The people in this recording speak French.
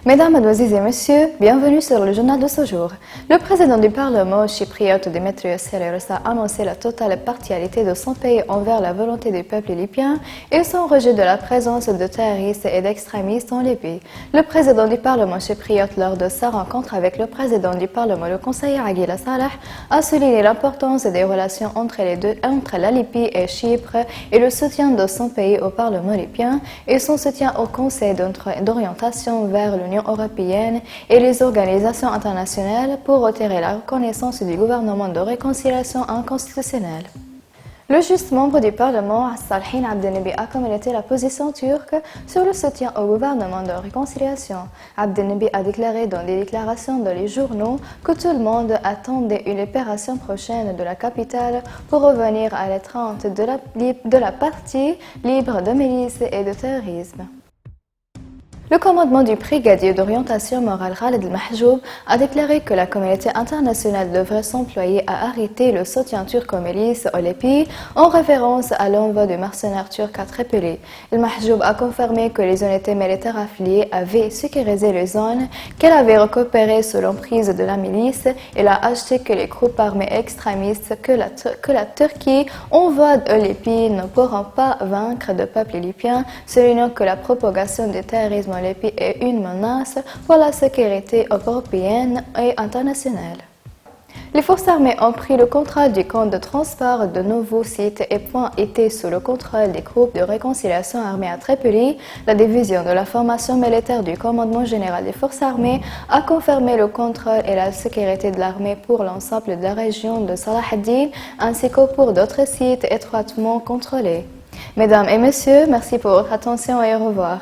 Mesdames, Mademoiselles et Messieurs, bienvenue sur le journal de ce jour. Le président du Parlement chypriote Demetrios Seleros a annoncé la totale partialité de son pays envers la volonté du peuple libyen et son rejet de la présence de terroristes et d'extrémistes en Libye. Le président du Parlement chypriote, lors de sa rencontre avec le président du Parlement, le conseiller Aguila Salah, a souligné l'importance des relations entre la Libye et Chypre et le soutien de son pays au Parlement libyen et son soutien au Conseil d'orientation vers l'Union européenne et les organisations internationales pour retirer la reconnaissance du gouvernement de réconciliation inconstitutionnelle. Le juste membre du Parlement, Salhin Abdelnaby, a commenté la position turque sur le soutien au gouvernement de réconciliation. Abdelnaby a déclaré dans des déclarations dans les journaux que tout le monde attendait une opération prochaine de la capitale pour revenir à l'étreinte de la partie libre de milices et de terrorisme. Le commandement du brigadier d'orientation morale Khaled El-Mahjoub a déclaré que la communauté internationale devrait s'employer à arrêter le soutien turc aux milices au Libye en référence à l'envoi de mercenaires turcs à Tripoli. El-Mahjoub a confirmé que les unités militaires affiliées avaient sécurisé les zones qu'elles avaient récupérées sous l'emprise de la milice et a ajouté que les groupes armés extrémistes que la Turquie envoie au Libye ne pourront pas vaincre le peuple libyen, soulignant que la propagation du terrorisme Libye est une menace pour la sécurité européenne et internationale. Les forces armées ont pris le contrôle du camp de transport de nouveaux sites et points étaient sous le contrôle des groupes de réconciliation armés à Tripoli. La division de la formation militaire du commandement général des forces armées a confirmé le contrôle et la sécurité de l'armée pour l'ensemble de la région de Salah ad-Din ainsi que pour d'autres sites étroitement contrôlés. Mesdames et messieurs, merci pour votre attention et au revoir.